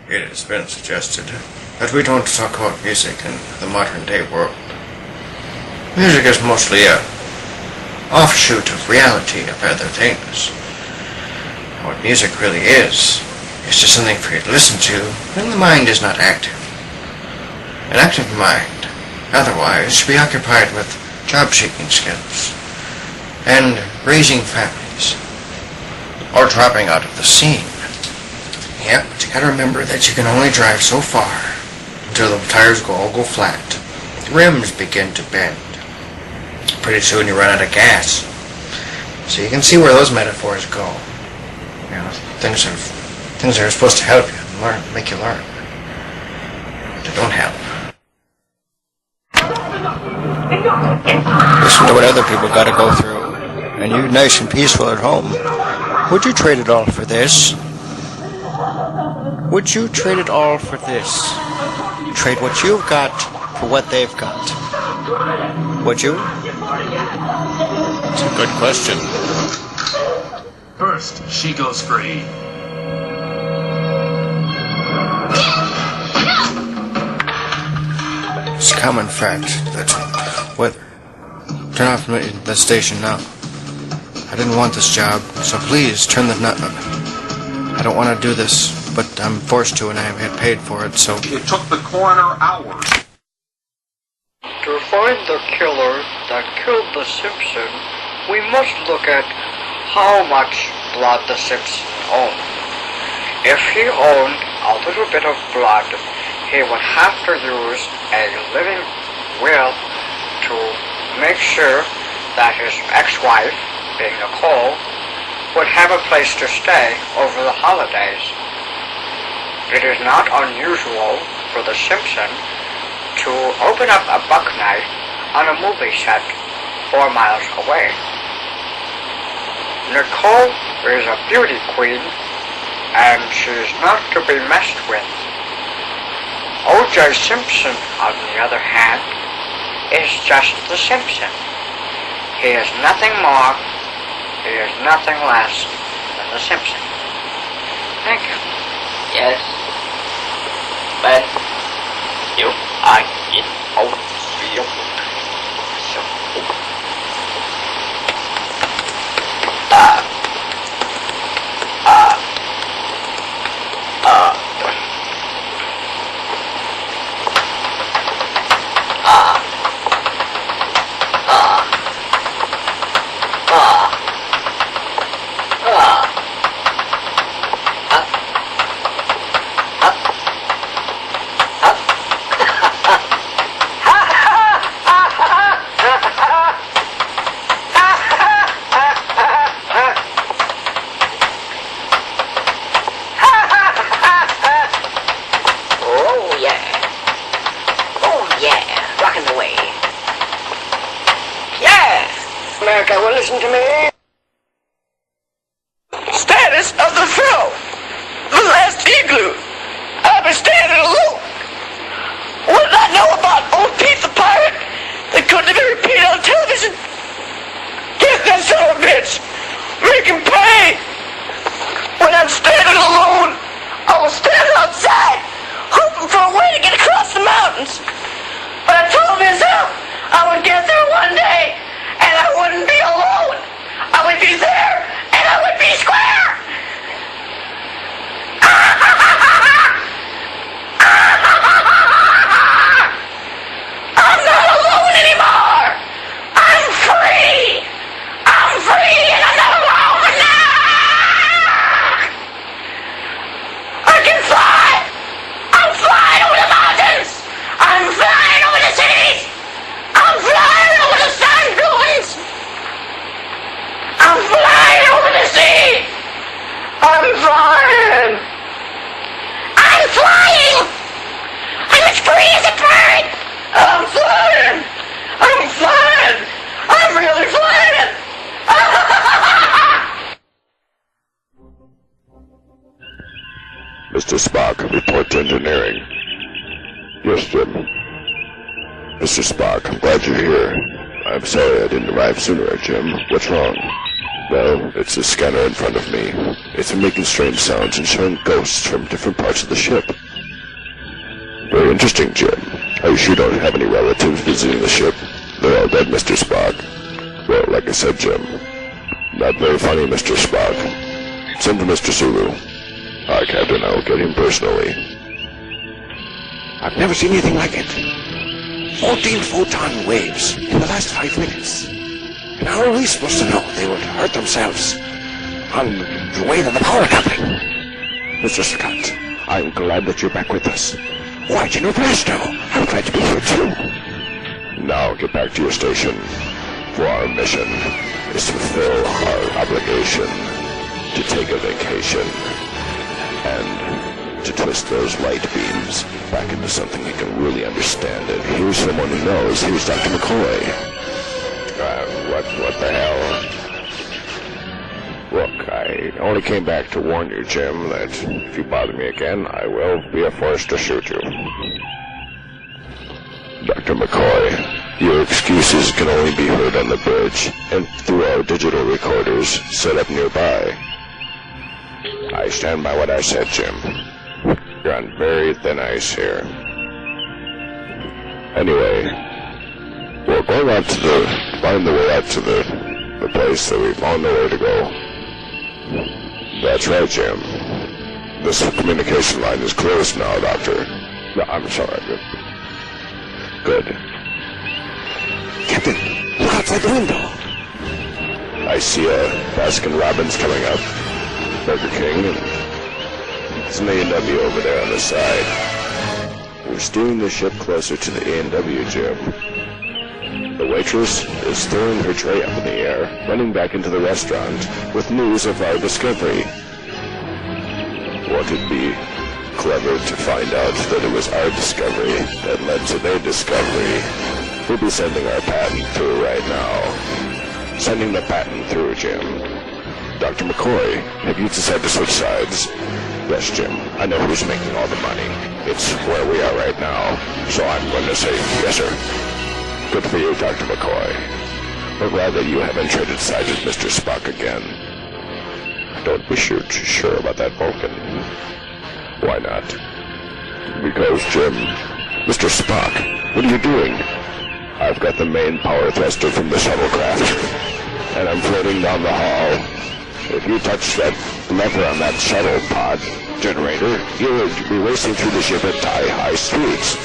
It has been suggested that we don't talk about music in the modern day world. Music is mostly a offshoot of reality of other things. What music really is just something for you to listen to when the mind is not active. An active mind, otherwise, should be occupied with job-seeking skills and raising families or dropping out of the scene. Yep, but you gotta remember that you can only drive so far until the tires all go flat. The rims begin to bend. Pretty soon you run out of gas. So you can see where those metaphors go. You know, things that are supposed to help you and make you learn. They don't help. Listen to what other people gotta go through, and you nice and peaceful at home. Would you trade it all for this? Would you trade it all for this? Trade what you've got for what they've got? Would you? It's a good question. First, she goes free. It's a common fact that weather. Turn off the station now. I didn't want this job, so please turn the nut up. I don't want to do this, but I'm forced to and I get paid for it, so... It took the coroner hours. To find the killer that killed the Simpson, we must look at how much blood the Simpson owned. If he owned a little bit of blood, he would have to use a living will to make sure that his ex-wife, being Nicole, would have a place to stay over the holidays. It is not unusual for the Simpson to open up a buck knife on a movie set 4 miles away. Nicole is a beauty queen, and she's not to be messed with. O.J. Simpson, on the other hand, is just the Simpson. He is nothing more, he is nothing less than the Simpson. Thank you. Yes, but you are in outfield. So, America will listen to me. Status of the film. The last igloo. I've been standing alone. What did I know about old Pete the Pirate that couldn't have been repeated on television? Get that son of a bitch. Make him pay. When I'm standing alone, I will stand outside, hoping for a way to get across the mountains. But I told myself I would get there one day. And I wouldn't be alone. I would be there, and I would be square. I'm not alone anymore. I'm free. I'm free, and I'm not alone now. I can fly. I'm flying over the mountains. I'm flying over the cities. I'm flying over the sun dunes. I'm flying over the sea. I'm flying. I'm flying. I'm as free as a bird. I'm flying. I'm flying. I'm really flying. Mr. Spock, report to engineering. Yes, Jim. Mr. Spock, I'm glad you're here. I'm sorry I didn't arrive sooner, Jim. What's wrong? Well, it's a scanner in front of me. It's making strange sounds and showing ghosts from different parts of the ship. Very interesting, Jim. Are you sure you don't have any relatives visiting the ship? They're all dead, Mr. Spock. Well, like I said, Jim. Not very funny, Mr. Spock. Send for Mr. Sulu. Captain, I'll get him personally. I've never seen anything like it. 14 photon waves in the last 5 minutes. And how are we supposed to know they would hurt themselves on the way to the power company? Mr. Scott, I'm glad that you're back with us. Why'd you know Presto? I'm glad to be here too. Now get back to your station. For our mission is to fulfill our obligation to take a vacation and to twist those light beams back into something you can really understand. And here's someone who knows. Here's Dr. McCoy. What the hell? Look, I only came back to warn you, Jim, that if you bother me again, I will be forced to shoot you. Dr. McCoy, your excuses can only be heard on the bridge and through our digital recorders set up nearby. I stand by what I said, Jim. You're on very thin ice here. Anyway, we're going out to find the way out to the place that we found the way to go. That's right, Jim. This communication line is closed now, Doctor. No, I'm sorry. Good. Captain, look outside the window. I see a Baskin Robbins coming up. Burger King, and there's an A&W over there on the side. We're steering the ship closer to the A&W, Jim. The waitress is throwing her tray up in the air, running back into the restaurant with news of our discovery. Won't it be clever to find out that it was our discovery that led to their discovery? We'll be sending our patent through right now. Sending the patent through, Jim. Dr. McCoy, have you decided to switch sides? Yes, Jim. I know who's making all the money. It's where we are right now, so I'm going to say yes, sir. Good for you, Dr. McCoy. But glad that you haven't traded sides with Mr. Spock again. Don't be sure about that, Vulcan. Why not? Because, Jim, Mr. Spock, what are you doing? I've got the main power thruster from the shuttlecraft, and I'm floating down the hall. If you touch that lever on that shuttle pod generator, you'll be racing through the ship at high speeds.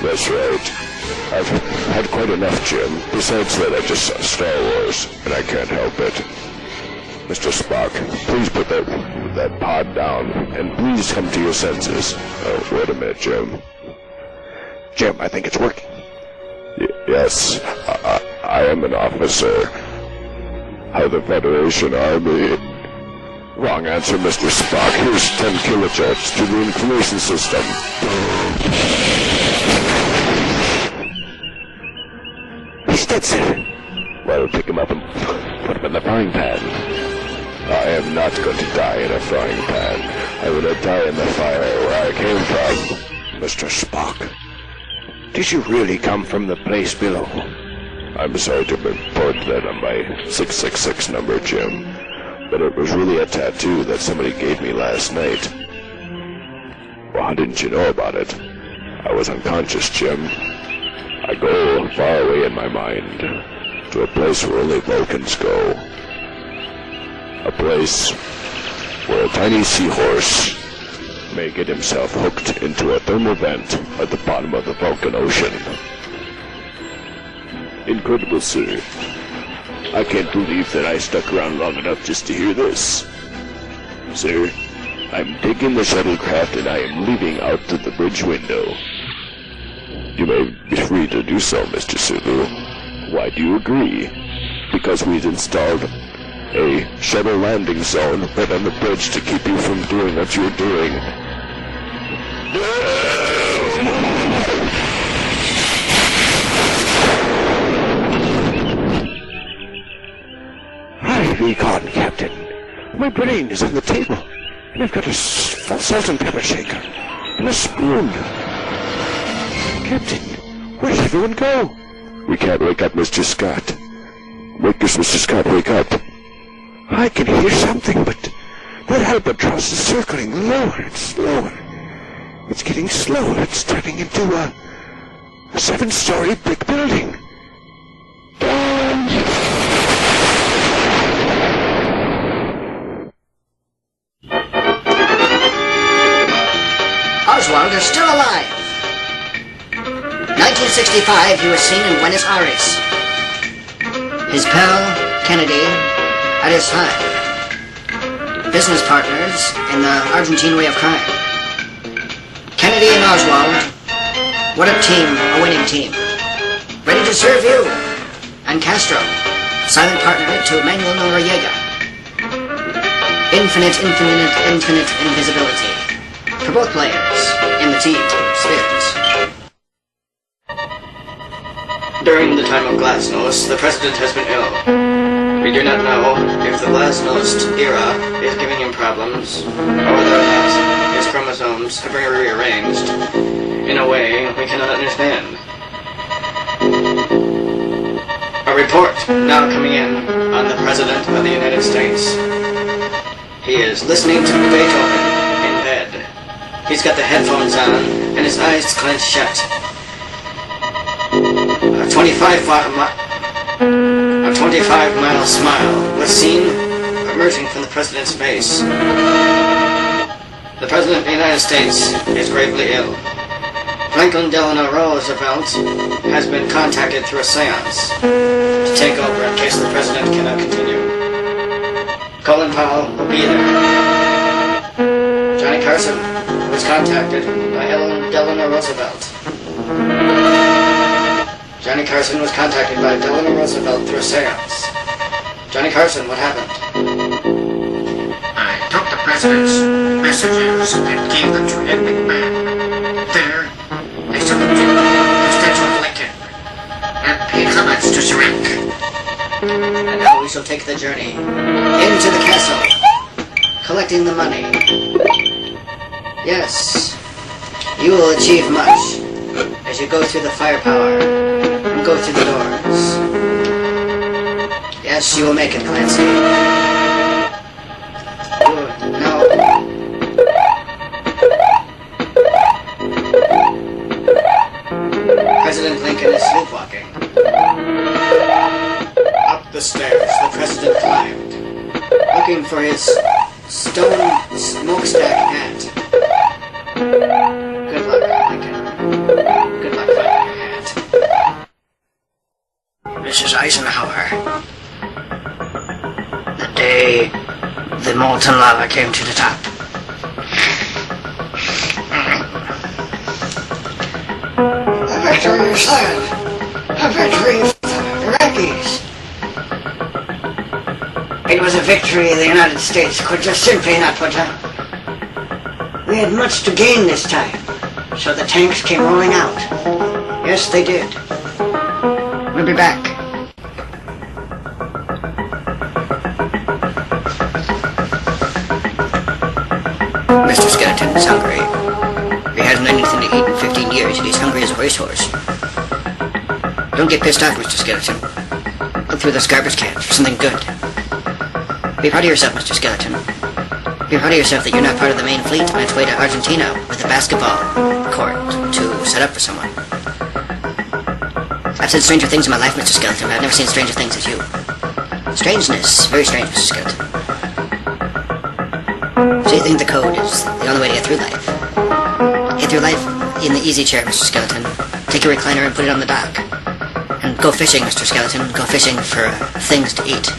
That's right. I've had quite enough, Jim. Besides that, I just saw Star Wars, and I can't help it. Mr. Spock, please put that pod down, and please come to your senses. Oh, wait a minute, Jim. Jim, I think it's working. Yes, I am an officer of the Federation Army. Wrong answer, Mr. Spock. Here's 10 kilojoules to the information system. He's dead, sir. Well, pick him up and put him in the frying pan. I am not going to die in a frying pan. I'm going to die in the fire where I came from. Mr. Spock, did you really come from the place below? I'm sorry to report that on my 666 number, Jim, but it was really a tattoo that somebody gave me last night. Well, how didn't you know about it? I was unconscious, Jim. I go far away in my mind, to a place where only Vulcans go. A place where a tiny seahorse may get himself hooked into a thermal vent at the bottom of the Vulcan Ocean. Incredible, sir. I can't believe that I stuck around long enough just to hear this. Sir, I'm taking the shuttlecraft and I am leaving out to the bridge window. You may be free to do so, Mr. Sulu. Why do you agree? Because we've installed a shuttle landing zone right on the bridge to keep you from doing what you're doing. I've be gone, Captain. My brain is on the table, and I've got a salt and pepper shaker and a spoon. Captain, where did everyone go? We can't wake up Mr. Scott. Wake us, Mr. Scott, wake up. I can hear something, but that albatross is circling lower and slower. It's getting slower. It's turning into a 7-story brick building. Oswald is still alive. 1965, he was seen in Buenos Aires. His pal, Kennedy, at his side. Business partners in the Argentine way of crime. Kennedy and Oswald, what a team, a winning team. Ready to serve you. And Castro, silent partner to Manuel Noriega. Infinite invisibility. For both players in the team spirit. During the time of Glasnost, the president has been ill. We do not know if the Glasnost era is giving him problems, or whether or not his chromosomes have been rearranged in a way we cannot understand. A report now coming in on the President of the United States. He is listening to Beethoven in bed. He's got the headphones on and his eyes clenched shut. A 25-mile smile was seen emerging from the President's face. The President of the United States is gravely ill. Franklin Delano Roosevelt has been contacted through a seance to take over in case the President cannot continue. Colin Powell will be there. Johnny Carson was contacted by Ellen Delano Roosevelt. Johnny Carson was contacted by Delano Roosevelt through a seance. Johnny Carson, what happened? I took the President's messages and gave them to Ed McMahon. There, they saluted the statue of Lincoln and paid homage to Sirach. And now we shall take the journey into the castle, collecting the money. Yes, you will achieve much as you go through the firepower and go through the doors. Yes, you will make it, Clancy. No. President Lincoln is sleepwalking. Up the stairs, the President climbed, looking for his stone smokestack hat. Good luck, Lincoln. Good luck finding your hat. Mrs. Eisenhower. The day the molten lava came to the top. A victory is sad. A victory for the Iraqis. It was a victory the United States could just simply not put down. We had much to gain this time, so the tanks came rolling out. Yes, they did. We'll be back. Mr. Skeleton is hungry. He hasn't anything to eat in 15 years, and he's hungry as a racehorse. Don't get pissed off, Mr. Skeleton. Look through those garbage cans for something good. Be proud of yourself, Mr. Skeleton. Be proud of yourself that you're not part of the main fleet on its way to Argentina with a basketball court to set up for someone. I've seen stranger things in my life, Mr. Skeleton, but I've never seen stranger things as you. Strangeness. Very strange, Mr. Skeleton. So you think the code is the only way to get through life? Get through life in the easy chair, Mr. Skeleton. Take your recliner and put it on the dock. And go fishing, Mr. Skeleton. Go fishing for things to eat.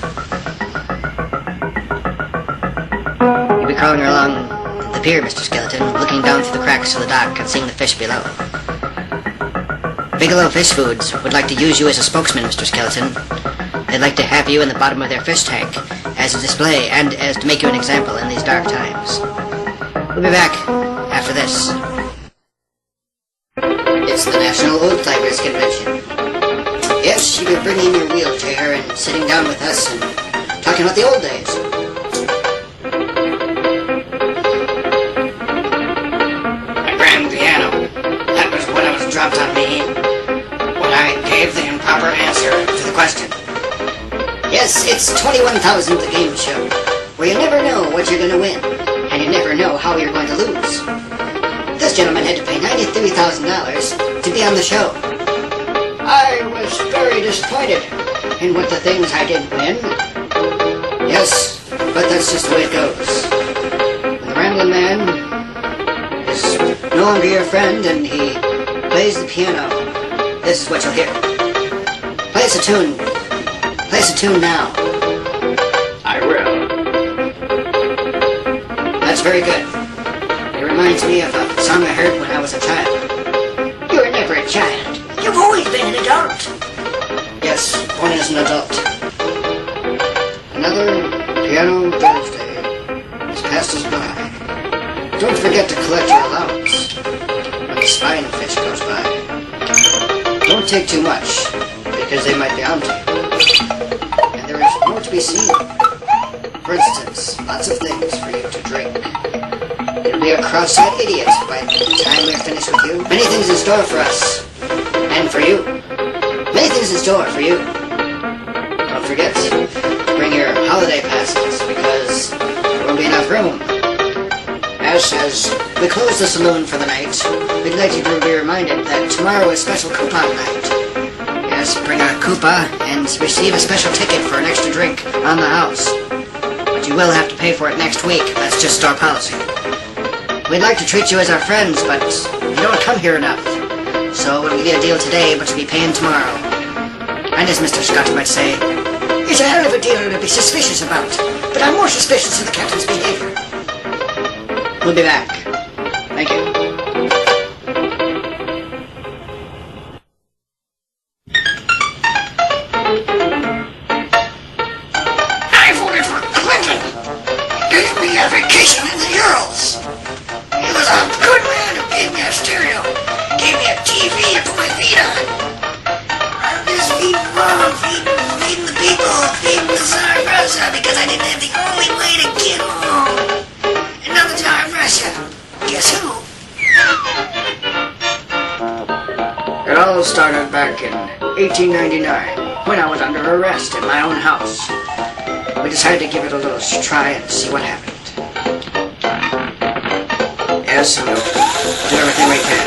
You'll be crawling along the pier, Mr. Skeleton, looking down through the cracks of the dock and seeing the fish below. Bigelow Fish Foods would like to use you as a spokesman, Mr. Skeleton. They'd like to have you in the bottom of their fish tank as a display and as to make you an example in these dark times. We'll be back after this. It's the National Old Timers Convention. Yes, you'll be bringing your wheelchair and sitting down with us and talking about the old days. A grand piano. That was what was dropped on me when I gave the improper answer to the question. Yes, it's 21,000 the game show, where you never know what you're going to win, and you never know how you're going to lose. This gentleman had to pay $93,000 to be on the show. I was very disappointed in what the things I didn't win. Yes, but that's just the way it goes. When the Rambling Man is no longer your friend and he plays the piano, this is what you'll hear. Play us a tune. Play us a tune now. I will. That's very good. It reminds me of a song I heard when I was a child. You were never a child. You've always been an adult. Yes, one is an adult. Another piano Thursday has passed us by. Don't forget to collect your allowance when the spine fish goes by. Don't take too much, because they might be onto you. And there is more to be seen. For instance, lots of things for you to drink. You'll be a cross-eyed idiot by the time we're finished with you. Many things in store for us. And for you. Many things in store for you. Don't forget to bring your holiday passes, because there won't be enough room. As we close the saloon for the night, we'd like you to be reminded that tomorrow is special coupon night. Yes, bring a coupa and receive a special ticket for an extra drink on the house. But you will have to pay for it next week. That's just store policy. We'd like to treat you as our friends, but you don't come here enough. So we'll give you a deal today, but you'll be paying tomorrow. And as Mr. Scott might say, it's a hell of a deal to be suspicious about, but I'm more suspicious of the captain's behavior. We'll be back. Thank you. I voted for Clinton. He gave me a vacation in the Urals. He was a good man who gave me a stereo, gave me a TV to put my feet on. I'm just feeding mom, feeding the people, feeding the Tsar of Russia, because I didn't have the only way to get home. And now the Tsar of Russia, guess who? It all started back in 1899, when I was under arrest in my own house. We decided to give it a little try and see what happened. Yes, and we'll do everything we can.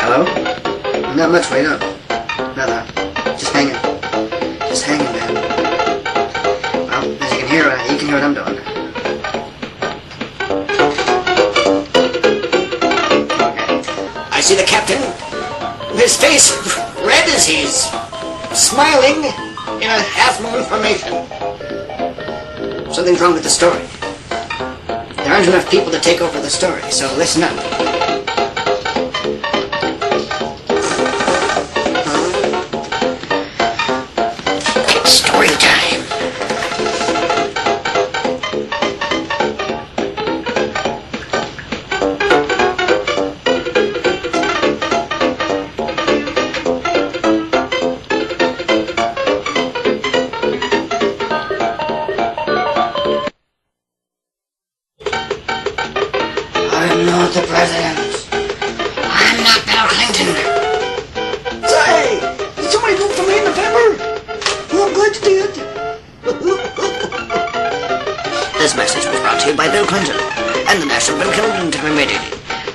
Hello? Not much, wait up. Nothing. Just hanging. Just hanging, man. Well, as you can hear what I'm doing. I see the captain. His face red as he's smiling in a half-moon formation. Something's wrong with the story. There aren't enough people to take over the story, so listen up. It's story time. I'm not the president. I'm not Bill Clinton. Say, did somebody vote for me in November? Well, I'm glad you did. This message was brought to you by Bill Clinton and the National Bill Clinton Committee.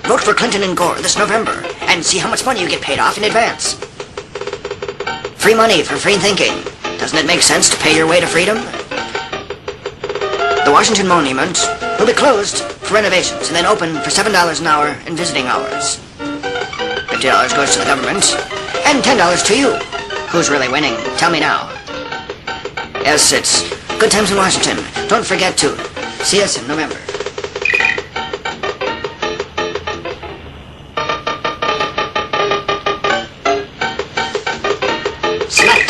Vote for Clinton and Gore this November and see how much money you get paid off in advance. Free money for free thinking. Doesn't it make sense to pay your way to freedom? The Washington Monument will be closed for renovations and then open for $7 an hour in visiting hours. $50 goes to the government and $10 to you. Who's really winning? Tell me now. Yes, it's good times in Washington. Don't forget to see us in November. Select.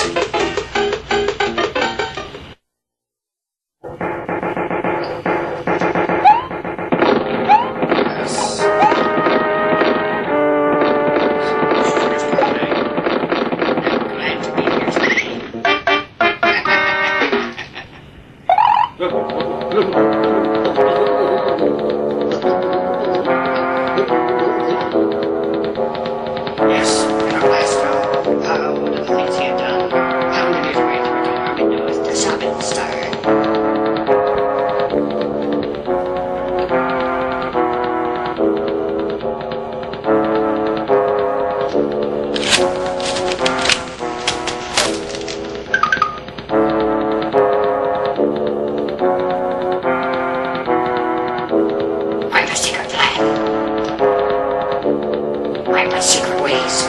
Grandpa's secret ways.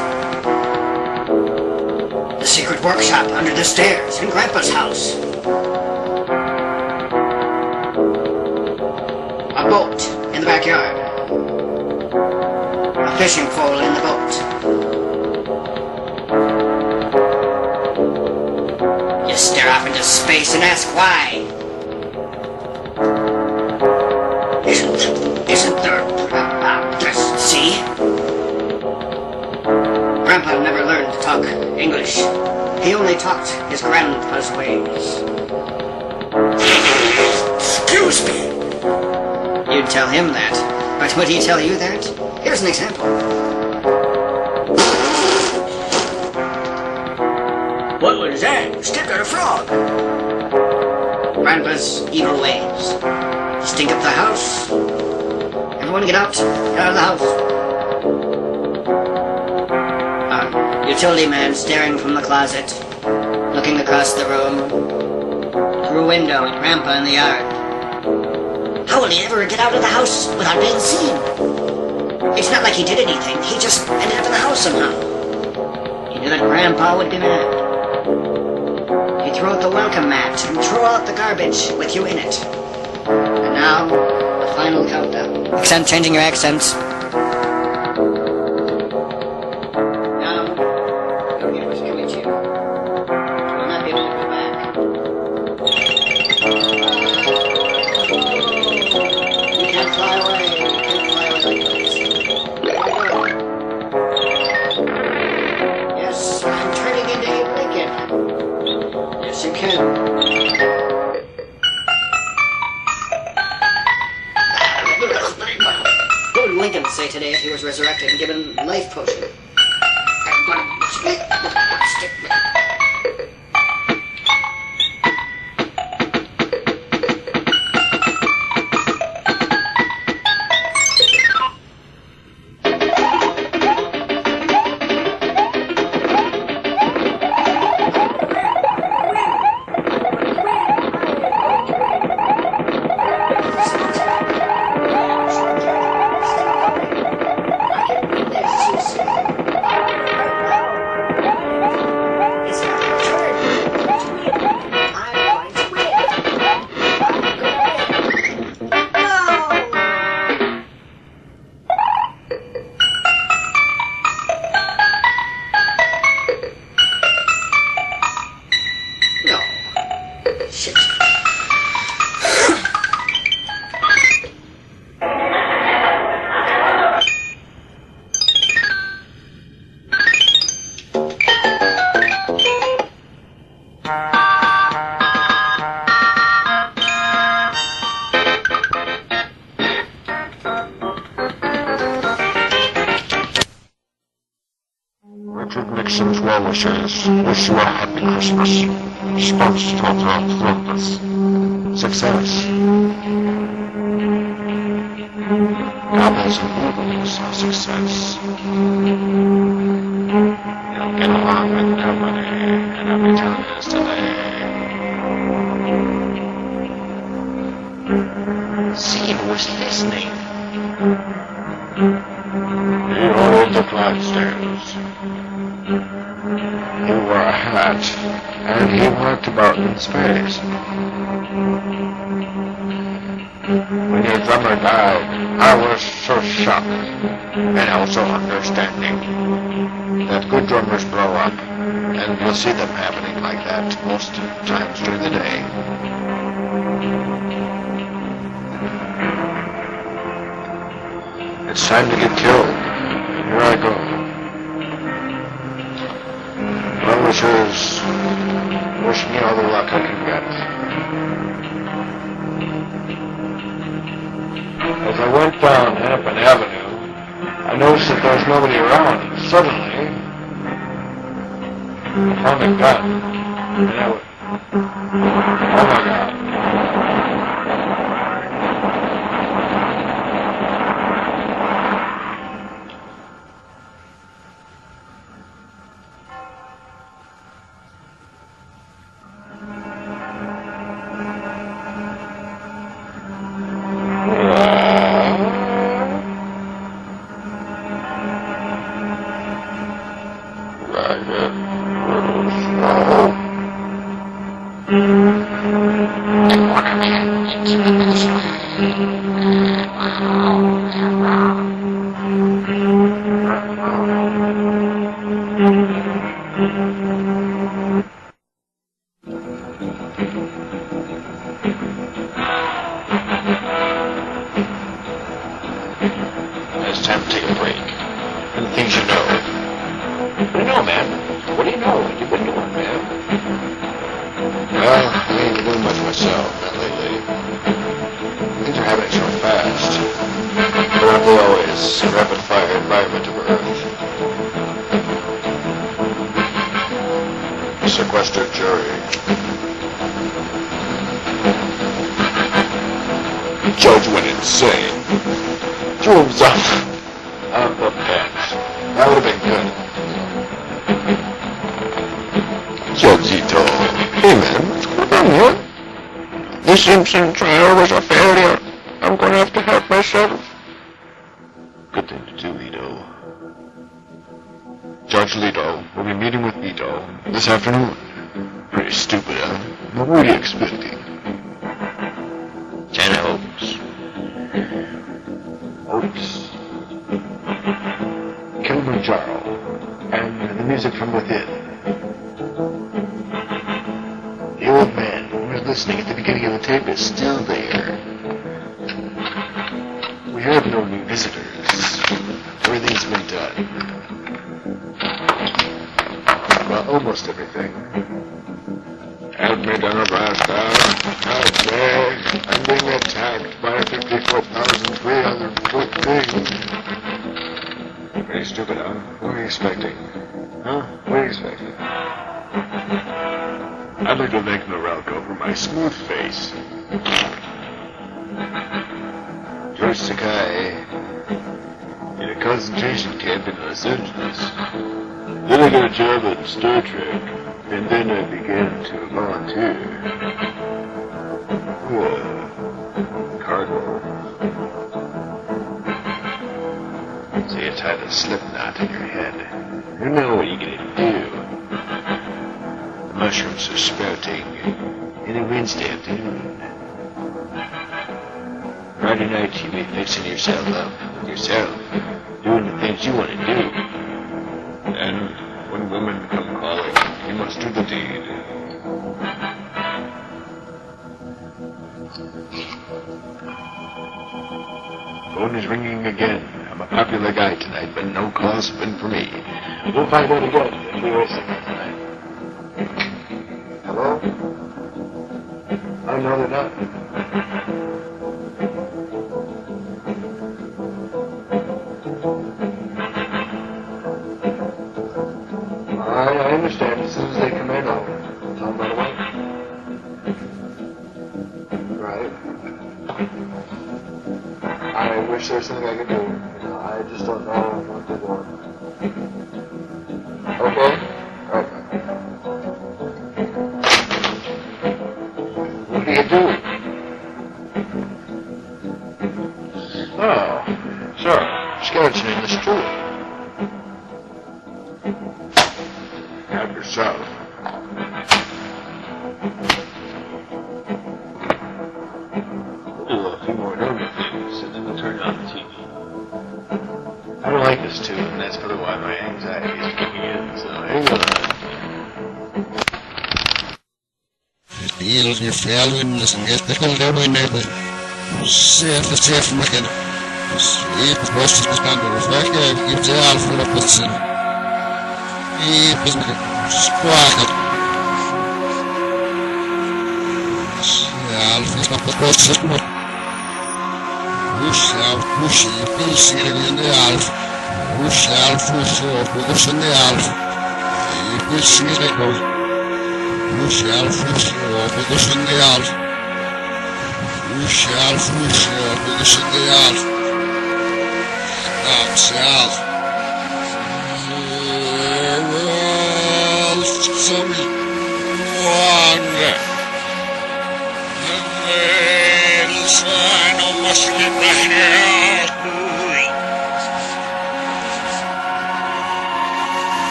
The secret workshop under the stairs in Grandpa's house. A boat in the backyard. A fishing pole in the boat. You stare off into space and ask why. Isn't there... see? Grandpa never learned to talk English. He only talked his grandpa's ways. Excuse me. You'd tell him that, but would he tell you that? Here's an example. What was that? Stick or a frog? Grandpa's evil ways. Stink up the house. Everyone get out. Get out of the house. Utility man staring from the closet, looking across the room, through a window at Grandpa in the yard. How will he ever get out of the house without being seen? It's not like he did anything. He just ended up in the house somehow. He knew that Grandpa would be mad. He'd throw out the welcome mat and throw out the garbage with you in it. And now, the final countdown. Accent, changing your accents. Now, your neighbors coming to you. You will not be able to go back. You can't fly away. You can't fly away like this. Yes, I'm turning into Abe Lincoln. Yes, you can. What would Lincoln say today if he was resurrected and given life potion? I'm gonna stick. Wish you a happy Christmas. Supposed to talk through success. Apples and movies are success. You'll get along with nobody, and every time is today. See who's listening. He ordered the Clydesdales. He wore a hat, and he walked about in space. When your drummer died, I was so shocked, and also understanding that good drummers grow up, and you'll see them happening like that most times during the day. It's time to get killed. Here I go. Publishers, wish me all the luck I can get. As I went down Hennepin Avenue, I noticed that there was nobody around, and suddenly, I found a gun, and I went, oh my God. It's time to take a break. And the things you know. What do you know, man? What do you know? What you been doing, man? Well, I ain't been doing much myself, not lately. Things are happening so fast. But aren't they always? A rapid-fire environment of Earth. Sequestered jury. The judge went insane. Threw himself out the bench. That would have been good. Judgito. Hey man, what's going on here? The Simpson trial was a failure. I'm going to have to help myself. Good thing to do, Ito. Judge Leto will be meeting with Ito this afternoon. Pretty stupid, huh? What were you expecting? 10 hopes. Oaks, Kilimanjaro, and the music from within. The old man who was listening at the beginning of the tape is still there. We have no new visitors. Everything's been done. Well, almost everything. Admit Nebraska, outside, I'm being attacked by a 54,300-foot thing. Pretty stupid, huh? What were you expecting? Huh? What were you expecting? I'd like to thank Norelco for my smooth face. George Sakai in a concentration camp in Los Angeles. Then I got a job at Star Trek, and then I began to volunteer. Cardinal. So you tied a slip knot in your head. You know what you're gonna do. The mushrooms are sprouting any Wednesday afternoon. Friday night you be fixing yourself up with yourself, doing the things you want to do. And when women come calling, you must do the deed. Phone is ringing again. I'm a popular guy tonight, but no calls have been for me. We'll find out again if we were signal tonight. Hello? Oh, no, they're not. I understand. As soon as they come in, I'll tell them right away. Right. I wish there was something I could do. You know, I just don't know what to do. Okay? Alright. What do you do? Oh, sure. Skeleton in the street. Have yourself. We'll do a few more normal things, and then we'll turn on the TV. I don't like this tune, and that's probably why my anxiety is kicking in, so hang on. Deals your following this and get the hell down my neighbor. Safe, making. Sleep, most of the time, the reflector, gives the alpha of the sin. Squawk. Alpha not the process. Push out, push it, push it in the alpha. Push out, push in the alpha. Push it, push out, push in the alpha. Push out, push in the alpha. South. Some wonder. And then sign of Muslim here.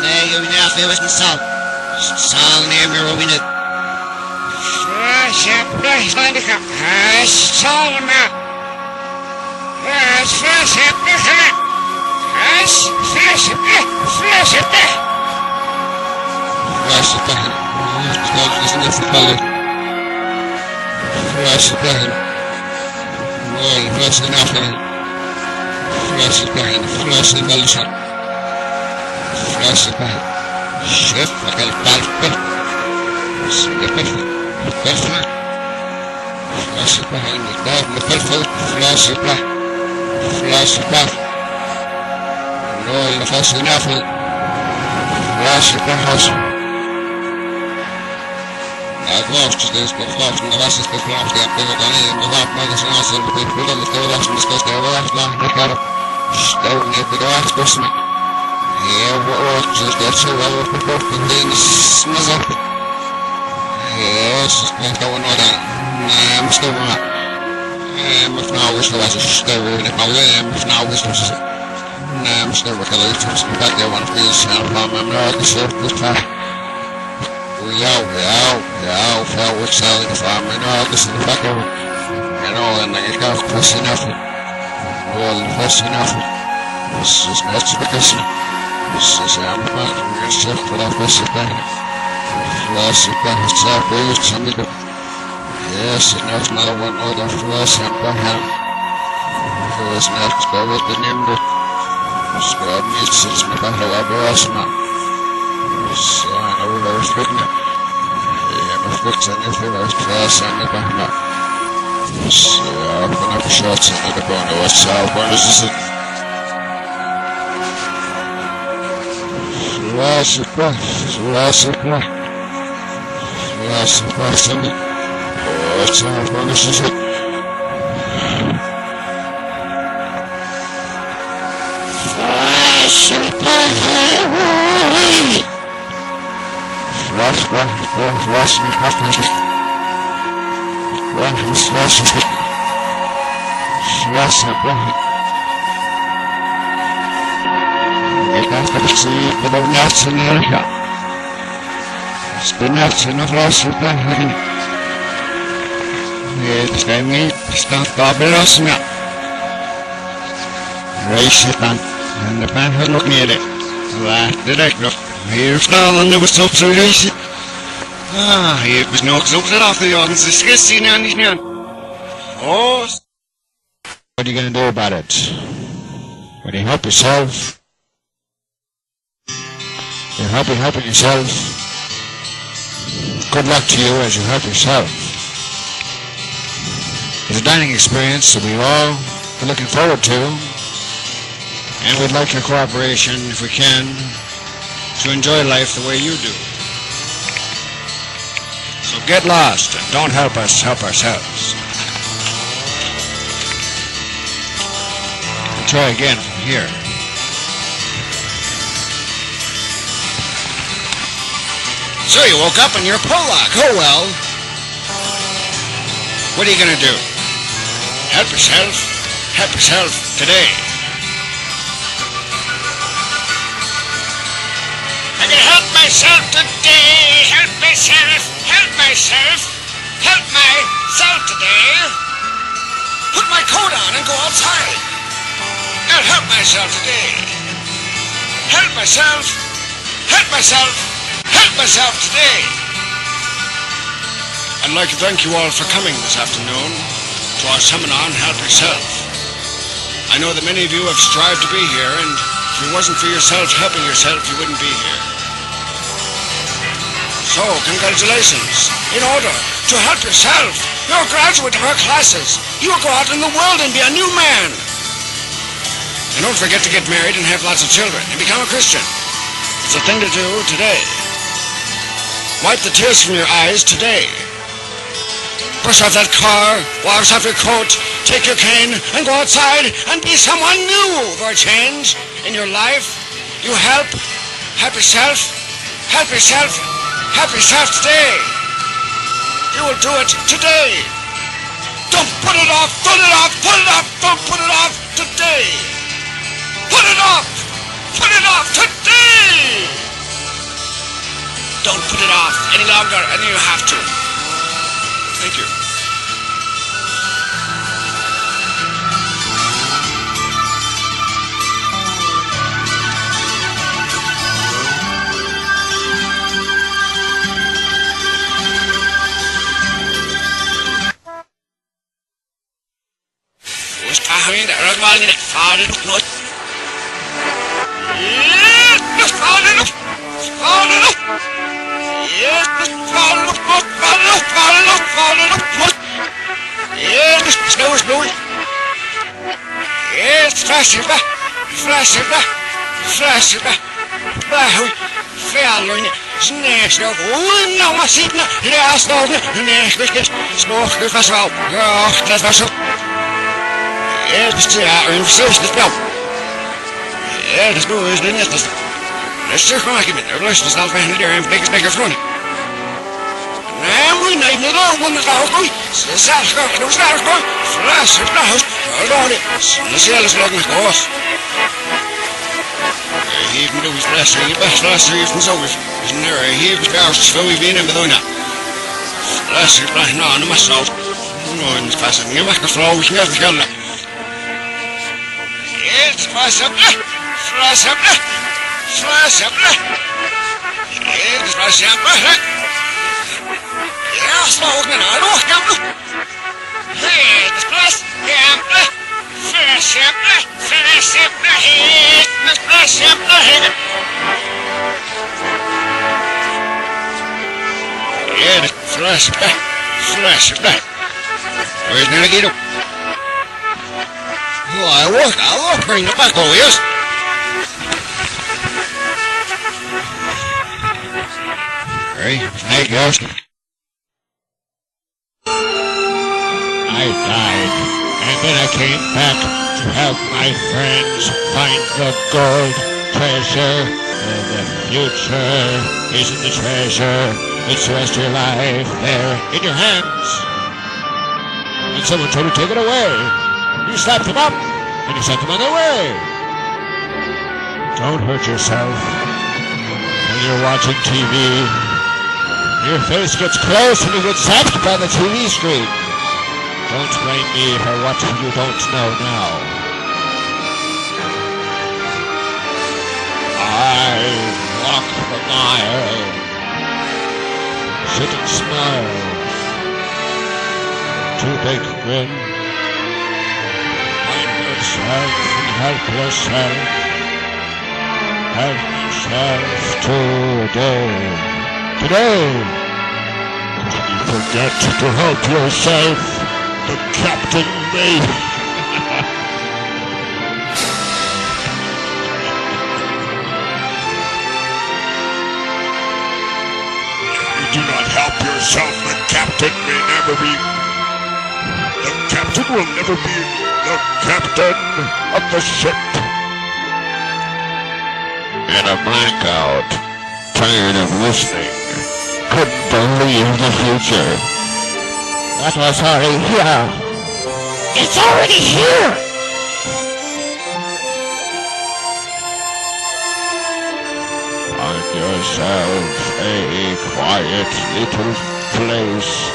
Nee, je bent veel is met sal. Sal neem je op in het. Fresh, fresh, like a sal na. Fresh, fresh, fresh, fresh, fresh, fresh, isn't it for color? Fresh, well, fresh enough. Fresh, fresh, fresh, Flashback. Chef, aquel palpe. Flashback. Flashback. Me perfect. Flashback. Flashback. No, la fase enough. Flashback. Agosto, desde agosto, na base de planos que tengo también, no va a pasar nada, solo que puedo me quedo las mismas que voy a dar, claro. Estoy en el agosto. Yeah, what just got so well with the both and then smells up. Yes, it's going on. I'm still not. If now wish there was a still in it, if now wish there was a I'm still with the latest. In fact, I want to be a sound from my mouth. This time. Yeah, fell with selling the farm. I know this is the back of it. You know, and I got pussy enough. Well, pussy enough. This is not because. This is I'm back from your shift for that basic thing. Flash it back, it's up, it's something to. Yes, and that's another one other flash I'm back out. First next, go with the name of Scrub meets it's my back of our boss now. So I know we're fitting it. Yeah, I'm fixing it for us class on the back now. So I'm gonna have shots in the corner. What's up? What is this? Flashback, something. Oh, it's not fun, this is it. Spinach och flashback. Det ska mig starta belösningar. Racet and the band had looked near it. Laughed direct look. Here stallen there was soap so racet. It was no soap that off the audience. It's disgusting and it's not. Oh. What are you going to do about it? Will you help yourself? You're helping yourself. Good luck to you as you help yourself. It's a dining experience that we all are looking forward to, and we'd like your cooperation, if we can, to enjoy life the way you do. So get lost and don't help us help ourselves. We'll try again from here. So you woke up and you're Pollock. Oh well. What are you gonna do? Help yourself. Help yourself today. I can help myself today. Help myself. Help myself. Help myself today. Put my coat on and go outside. I'll help myself today. Help myself. Help myself. Help myself today. I'd like to thank you all for coming this afternoon to our seminar on Help Yourself. I know that many of you have strived to be here, and if it wasn't for yourself helping yourself, you wouldn't be here. So, congratulations. In order to help yourself, you're a graduate of our classes. You will go out in the world and be a new man. And don't forget to get married and have lots of children and become a Christian. It's a thing to do today. Wipe the tears from your eyes today. Brush off that car, wash off your coat, take your cane, and go outside and be someone new for a change in your life. You help yourself, help yourself, help yourself today. You will do it today. Don't put it off, put it off, put it off, don't put it off today. Put it off today. Don't put it off any longer, and you have to. Thank you. I bring it back over, yes? Lakehurst. I died, and then I came back to help my friends find the gold treasure. The future isn't the treasure, it's the rest of your life there in your hands. And someone tried to take it away. You slapped them up, and you sent them on their way. Don't hurt yourself when you're watching TV. Your face gets close and you get zapped by the TV screen. Don't blame me for what you don't know now. I walk the mile, sit and smile, toothache grin, find yourself and help yourself, help yourself today. Today, did you forget to help yourself? The captain may... If you do not help yourself, the captain may never be... The captain will never be the captain of the ship. In a blackout, tired of listening. Couldn't believe the future. That was already here. It's already here! Find yourself a quiet little place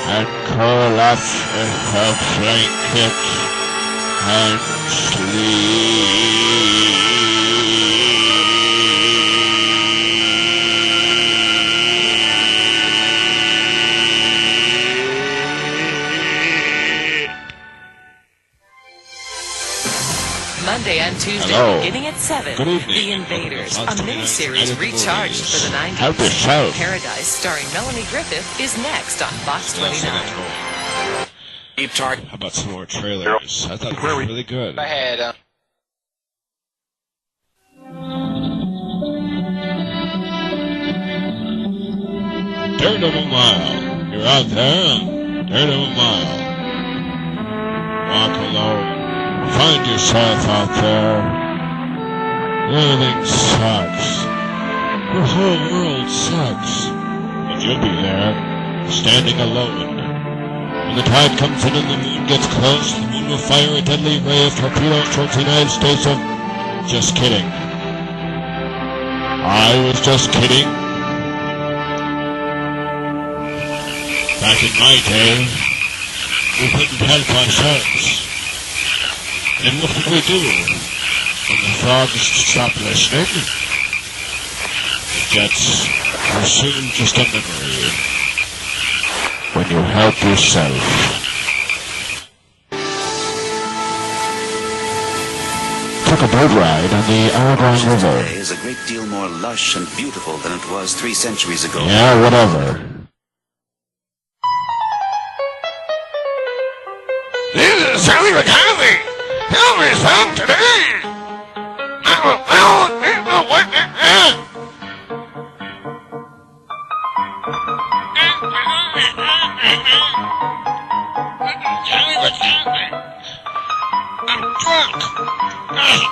and curl up in a blanket and sleep. Monday and Tuesday, beginning at 7. Good evening. The Invaders, a miniseries recharged for the 90s. Help yourself. Paradise, starring Melanie Griffith, is next on Fox 29. How about some more trailers? I thought it was really good. Go ahead. Daredevil Mile. You're out there. Daredevil Mile. Walk alone. Find yourself out there. Everything sucks. The whole world sucks. But you'll be there, standing alone. When the tide comes in and the moon gets close, the moon will fire a deadly ray of torpedoes towards the United States of... Just kidding. I was just kidding. Back in my day, we couldn't help ourselves. And what did we do? When the frogs stopped listening, it gets soon just a memory. When you help yourself. Took a boat ride on the Aragon River. Today is a great deal more lush and beautiful than it was 3 centuries ago. Yeah, whatever. This is Sally McCarthy. Help me some today. I'm drunk.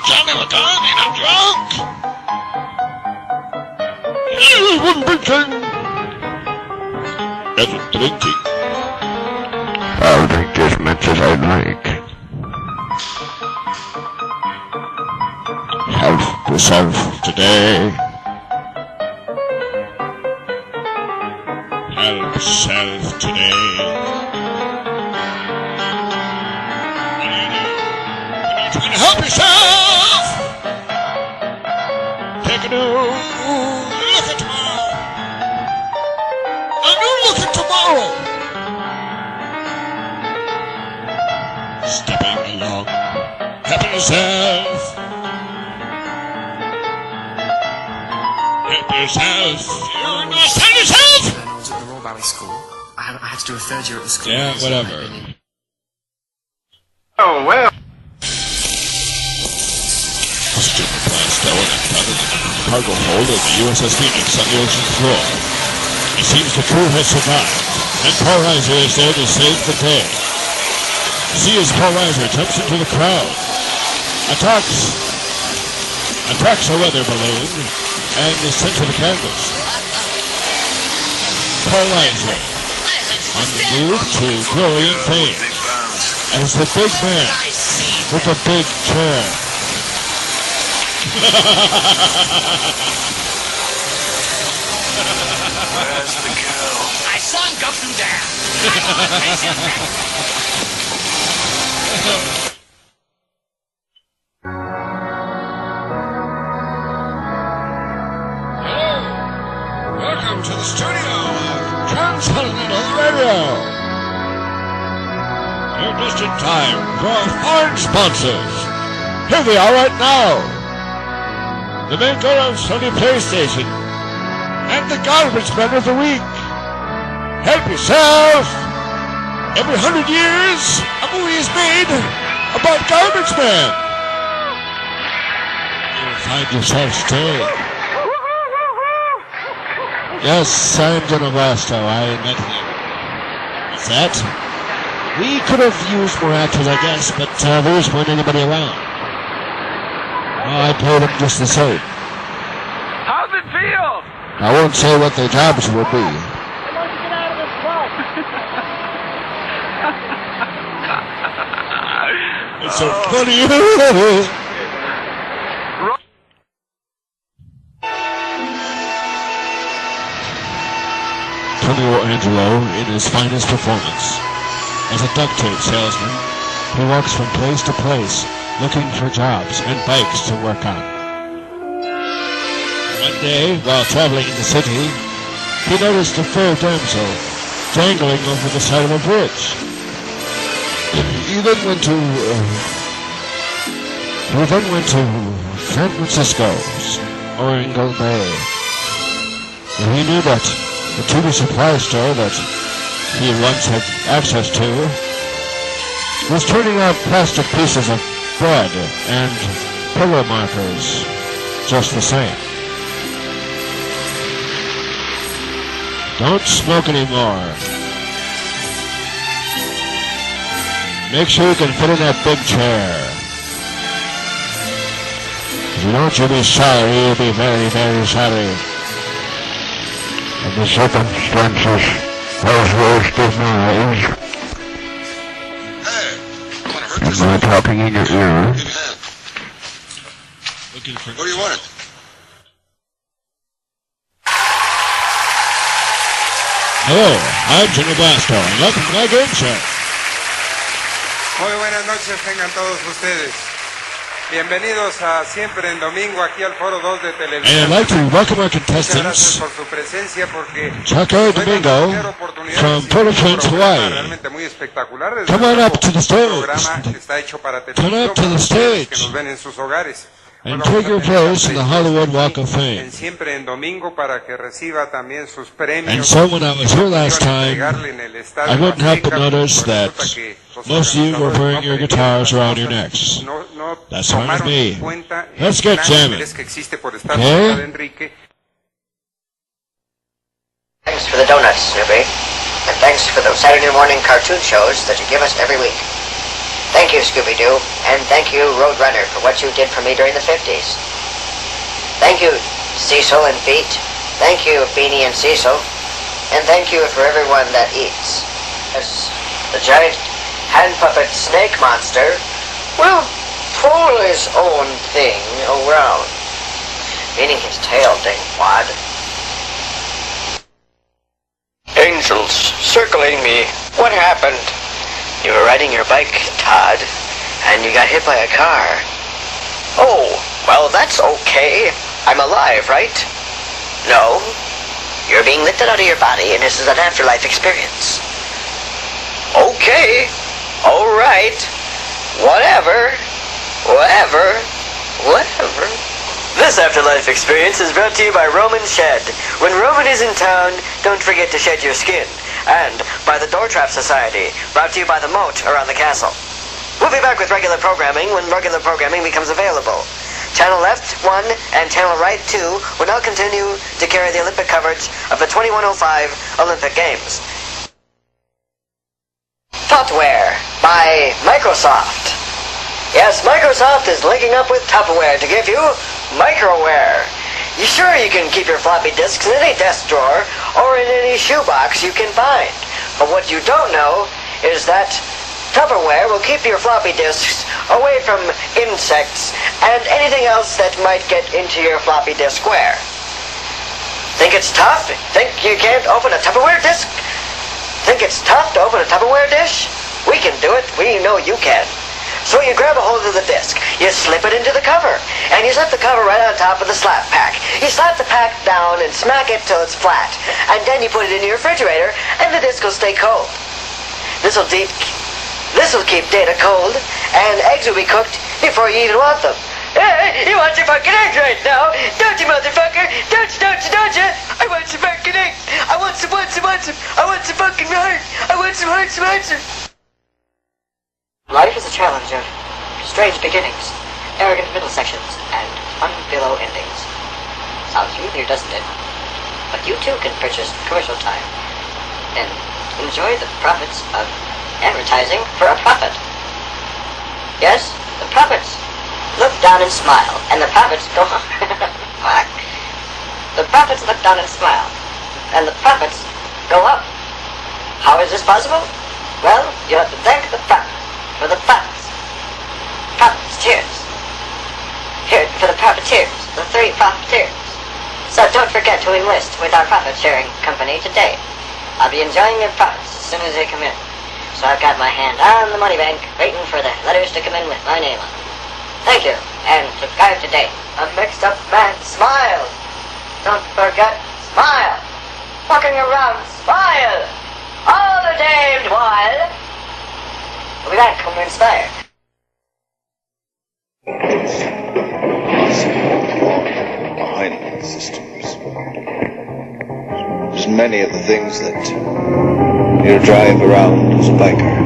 Johnny McCarthy, I'm drunk. You wouldn't be king. As a drinking. I'll drink as much as I like. Help yourself today. Help yourself today. Help yourself! Take a new look at tomorrow. A new look at tomorrow. Stepping along. Help yourself. Help yourself. You understand yourself? When I was at the Royal Valley School, I had to do a 3rd year at the school. Yeah, whatever. Oh, well. Stupid blast going and tugging in the cargo hold of the USS Phoenix on the ocean floor. It seems the crew has survived, and Paul Reiser is there to save the day. See as Paul Reiser jumps into the crowd, attacks a weather balloon, and is sent to the canvas. Paul Reiser, on the move to glory and fame, as the big man with the big chair. Where's the girl? I saw him go through there. Welcome to the studio of Transcontinental Radio. You're just in time for our foreign sponsors. Here they are right now. The maker of Sony PlayStation and the Garbage Man of the Week. Help yourself. Every 100 years, a movie is made about Garbage Man. You'll find yourself staying. Yes, I'm General Blasto. I met him. What's that? We could have used more actors, I guess, but there wasn't anybody around. I played them just the same. How's it feel? I won't say what their jobs will be. It's so funny. Antonio Angelo in his finest performance. As a duct tape salesman, he walks from place to place, looking for jobs and bikes to work on. One day, while traveling in the city, he noticed a fair damsel dangling over the side of a bridge. He then went to San Francisco's Oringal Bay. And he knew that the TV supply store that he once had access to was turning out plastic pieces of bread and pillow markers just the same. Don't smoke anymore. Make sure you can fit in that big chair. If you don't, you'll be sorry. You'll be very, very sorry. And the circumstances as worst as mine. Am I talking in your ear? What do you want? Hello, I'm Jimmy Blasto, and welcome to my game show. Muy buenas noches tengan todos ustedes. Bienvenidos a Siempre en Domingo aquí al Foro 2 de Televisión. And I'd like to welcome our Muchas contestants, gracias por su presencia porque Chaco Domingo from Port-au-Prince, Hawaii. realmente muy espectacular. Desde Come on luego, up to the un stage. programa que está hecho para Come televisión, up to para the ustedes que stage nos ven en sus hogares. and take your place in the Hollywood Walk of Fame. En Siempre en Domingo para que reciba también sus And premios. so when I was here last time, Entregarle en el estadio I couldn't help but Azteca, notice that resulta que los most of you were organizadores wearing your no guitars premiaron around your las necks. cosas, no That's fine with tomaron me. en cuenta el Let's get gran jamming. interés que existe por estar Okay? cerca de Enrique. Thanks for the donuts, Snoopy. And thanks for the Saturday morning cartoon shows that you give us every week. Thank you, Scooby-Doo. And thank you, Roadrunner, for what you did for me during the 50s. Thank you, Cecil and Pete. Thank you, Beanie and Cecil. And thank you for everyone that eats. Yes, the giant hand puppet snake monster will pull his own thing around. Meaning his tail, dingwad. Angels circling me. What happened? You were riding your bike, Todd, and you got hit by a car. Oh, well, that's okay. I'm alive, right? No. You're being lifted out of your body, and this is an afterlife experience. Okay. All right. Whatever. This afterlife experience is brought to you by Roman Shed. When Roman is in town, don't forget to shed your skin. And by the Door Trap Society, brought to you by the moat around the castle. We'll be back with regular programming when regular programming becomes available. Channel left 1 and channel right 2 will now continue to carry the Olympic coverage of the 2105 Olympic Games. Tupperware by Microsoft. Yes, Microsoft is linking up with Tupperware to give you microware. You sure you can keep your floppy disks in any desk drawer or in any shoebox you can find. But what you don't know is that Tupperware will keep your floppy disks away from insects and anything else that might get into your floppy diskware. Think it's tough? Think you can't open a Tupperware disk? Think it's tough to open a Tupperware dish? We can do it. We know you can. So you grab a hold of the disc, you slip it into the cover, and you slip the cover right on top of the slap pack. You slap the pack down and smack it till it's flat, and then you put it into your refrigerator, and the disc will stay cold. This will keep data cold, and eggs will be cooked before you even want them. Hey, you want your fucking eggs right now? Don't you, motherfucker? Don't you? I want some fucking eggs. I want some. I want some fucking heart. I want some heart. Life is a challenge of strange beginnings, arrogant middle sections, and unbelow endings. Sounds familiar, doesn't it? But you too can purchase commercial time and enjoy the profits of advertising for a profit. Yes, the profits. Look down and smile, and the profits go up. Fuck. The profits look down and smile, and the profits go up. How is this possible? Well, you have to thank the profits for the profits. Profiteers. Here for the profiteers, the 3 profiteers. So don't forget to enlist with our profit-sharing company today. I'll be enjoying your profits as soon as they come in. So I've got my hand on the money bank, waiting for the letters to come in with my name on them. Thank you, and subscribe today. A mixed-up man smiles. Don't forget, smile. Walking around, smile. All the damned while. We'll be back when we're inspired. Behind the systems. There's many of the things that you drive around as a biker.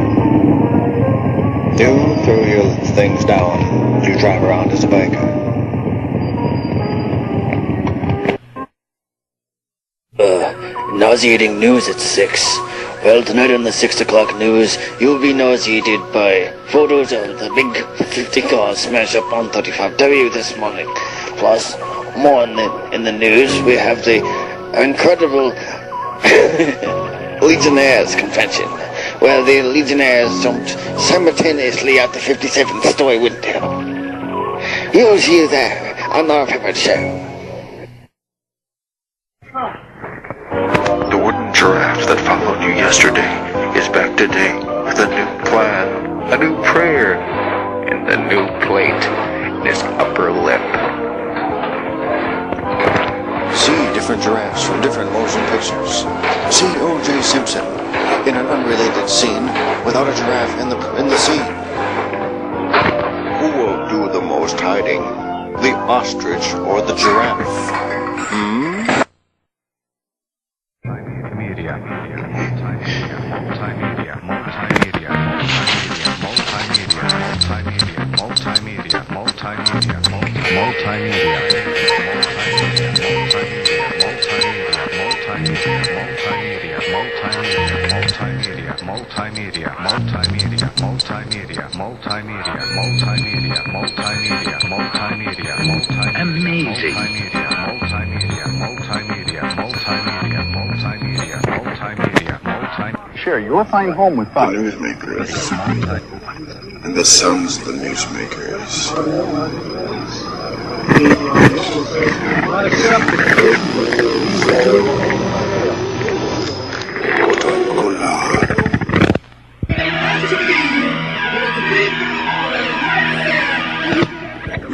Do throw your things down as you drive around as a biker. Nauseating news at 6. Well, tonight on the 6 o'clock news, you'll be nauseated by photos of the big 50 car smash up on 35W this morning. Plus, more in the news, we have the incredible Legionnaires convention, where the Legionnaires jumped simultaneously out the 57th story window. You'll see you there on our favorite show. The wooden giraffe that followed you yesterday is back today with a new plan, a new prayer, and a new plate in his upper lip. See different giraffes from different motion pictures. See O.J. Simpson in an unrelated scene without a giraffe in the scene. Who will do the most hiding? The ostrich or the giraffe? Sure, you'll find home with fun. The newsmakers. And the sons of the newsmakers.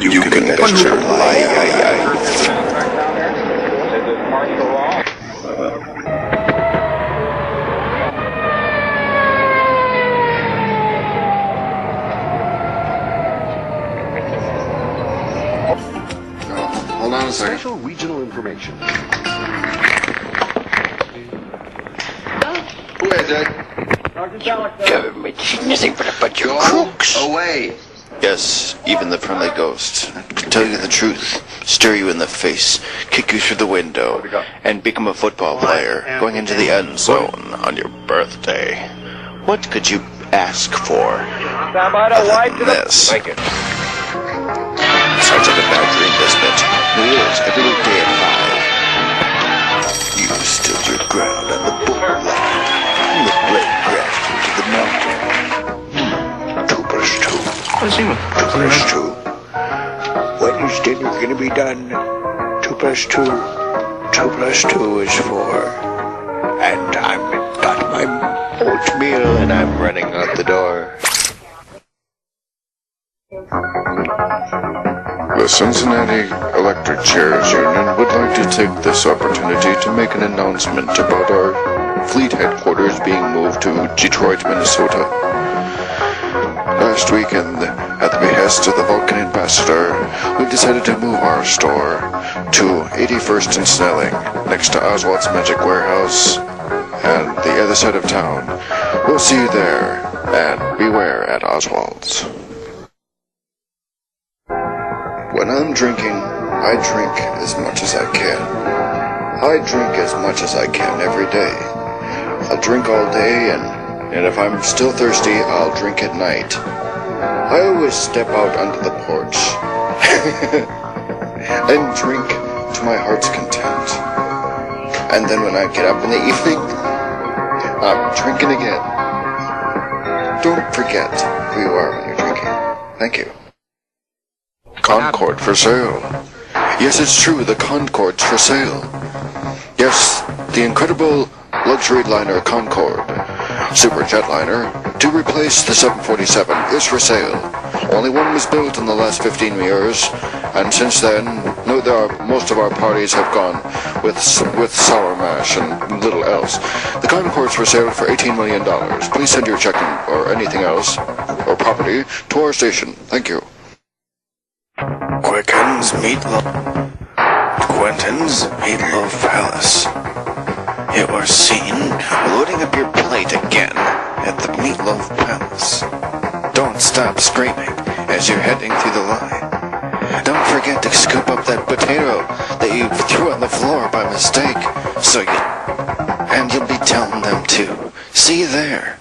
You can bet your life. Hold on a second. Special regional information. Who is it? Government nothing but a bunch of crooks. Away. Yes, even the friendly ghost can tell you the truth, stare you in the face, kick you through the window, and become a football player going into the end zone on your birthday. What could you ask for other than this? Thank you. Sounds like a bad dream, doesn't it? New Year's every weekday at 5. You stood your ground on the borderline, and the blade crashed into the mountain. 2 plus 2. 2 plus 2. When is dinner gonna be done? 2 plus 2. 2 plus 2 is 4. And I've got my oatmeal and I'm running out the door. The Cincinnati Electric Chairs Union would like to take this opportunity to make an announcement about our fleet headquarters being moved to Detroit, Minnesota. Last weekend, at the behest of the Vulcan ambassador, we decided to move our store to 81st and Snelling, next to Oswald's Magic Warehouse, and the other side of town. We'll see you there, and beware at Oswald's. When I'm drinking, I drink as much as I can. I drink as much as I can every day. I'll drink all day, and if I'm still thirsty, I'll drink at night. I always step out onto the porch and drink to my heart's content. And then when I get up in the evening, I'm drinking again. Don't forget who you are when you're drinking. Thank you. Concorde for sale. Yes, it's true, the Concorde's for sale. Yes, the incredible luxury liner Concorde, super jetliner, to replace the 747 is for sale. Only one was built in the last 15 years, and since then, most of our parties have gone with sour mash and little else. The Concorde's for sale for $18 million. Please send your check or anything else, or property, to our station. Thank you. Quentin's Meatloaf Palace. You are seen loading up your plate again at the Meatloaf Palace. Don't stop screaming as you're heading through the line. Don't forget to scoop up that potato that you threw on the floor by mistake. And you'll be telling them to. See you there.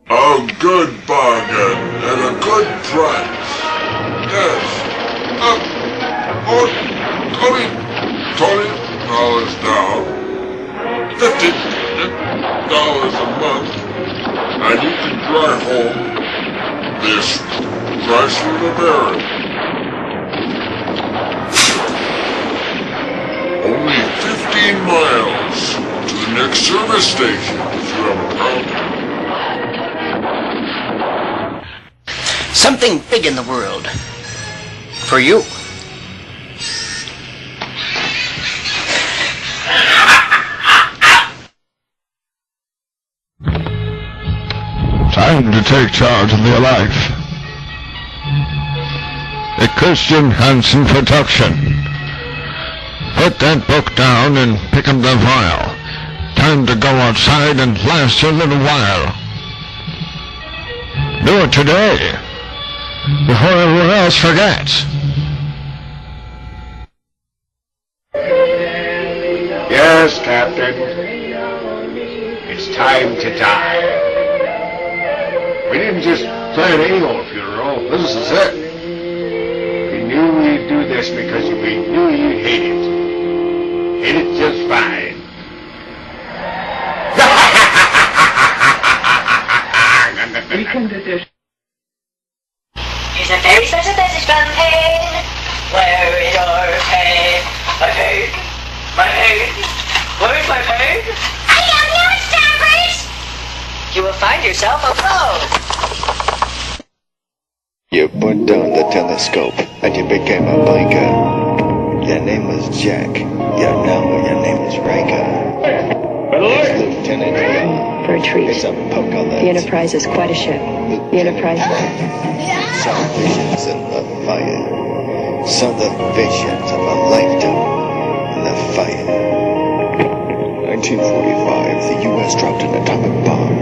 A good bargain at a good price. Yes. $20 down. $50 a month. And you can drive home this Chrysler LeBaron. Only $15 next service station, if you ever come. Something big in the world. For you. Time to take charge of your life. A Christian Hansen production. Put that book down and pick up the vial. Time to go outside and last a little while. Do it today, before everyone else forgets. Yes, Captain. It's time to die. We didn't just plan any old funeral. This is it. We knew we'd do this because we knew you'd hate it. Hate it just fine. Weekend edition. Here's a very special message from Pain. Where is your pain? My pain? My pain? Where's my pain? I don't know, Starburst! You will find yourself alone. You put down the telescope and you became a biker. Your name was Jack. Your name is Riker. It's Lieutenant Young. For a treat. It's a apocalypse. The Enterprise is quite a ship. The Enterprise... Saw visions in the fire. Saw the visions of a lifetime in the fire. 1945, the U.S. dropped an atomic bomb.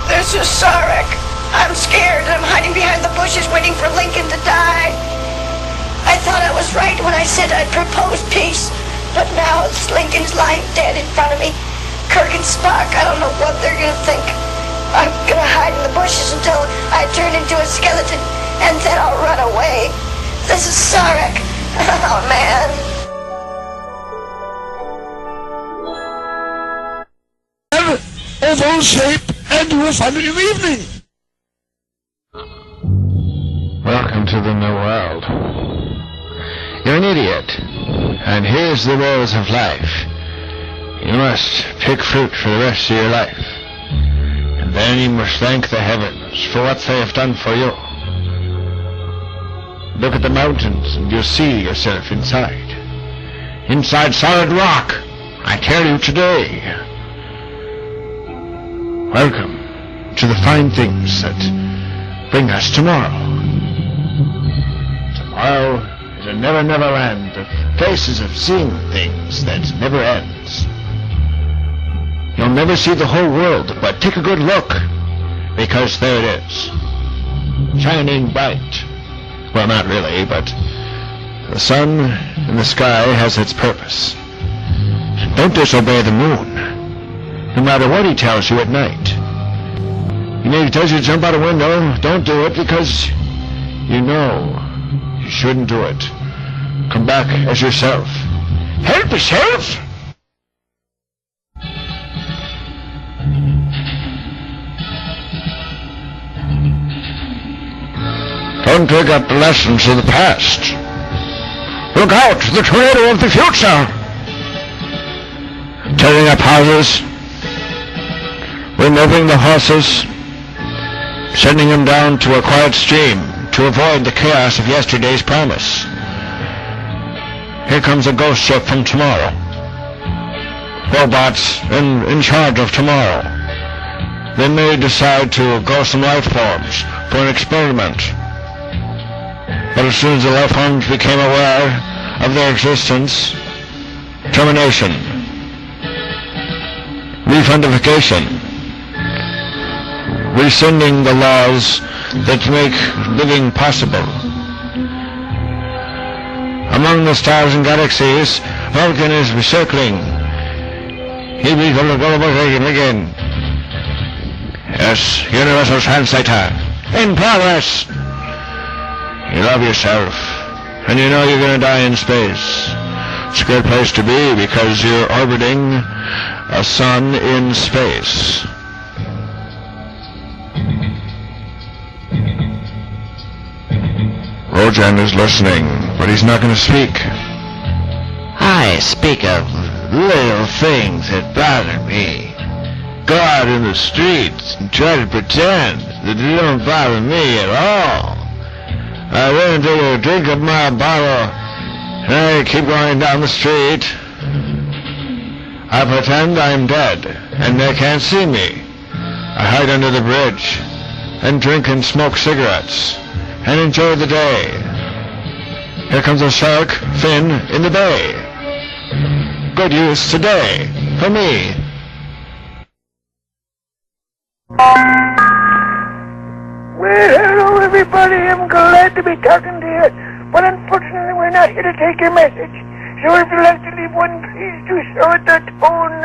This is Sarek. I'm scared and I'm hiding behind the bushes waiting for Lincoln to die. I thought I was right when I said I'd propose peace, but now it's Lincoln's lying dead in front of me. Kirk and Spock, I don't know what they're gonna think. I'm gonna hide in the bushes until I turn into a skeleton, and then I'll run away. This is Sarek. Oh, man. Oval shape, and you will find it in the evening. Welcome to the new world. You're an idiot, and here's the rules of life. You must pick fruit for the rest of your life, and then you must thank the heavens for what they have done for you. Look at the mountains, and you'll see yourself inside. Inside solid rock, I tell you today. Welcome to the fine things that bring us tomorrow. Tomorrow is a never land of places of seeing things that never ends. You'll never see the whole world, but take a good look, because there it is, shining bright. Well, not really, but the sun in the sky has its purpose. Don't disobey the moon, no matter what he tells you at night. You know, he tells you to jump out a window, don't do it because you know you shouldn't do it. Come back as yourself. Help yourself! Don't dig up the lessons of the past. Look out, the tornado of the future! Tearing up houses, removing the horses, sending them down to a quiet stream to avoid the chaos of yesterday's promise. Here comes a ghost ship from tomorrow. Robots in charge of tomorrow. They may decide to grow some life forms for an experiment. But as soon as the life forms became aware of their existence, termination, refundification, rescinding the laws that make living possible. Among the stars and galaxies, Vulcan is circling. He be again. Yes, Universal Translator. In progress. You love yourself, and you know you're going to die in space. It's a good place to be because you're orbiting a sun in space. Rojan is listening, but he's not going to speak. I speak of little things that bother me. Go out in the streets and try to pretend that they don't bother me at all. I then take a drink of my bottle and I keep going down the street. I pretend I'm dead and they can't see me. I hide under the bridge and drink and smoke cigarettes and enjoy the day. Here comes a shark fin in the bay. Good use today for me. Well, hello everybody, I'm glad to be talking to you, but unfortunately we're not here to take your message. So if you'd like to leave one, please do so at the tone.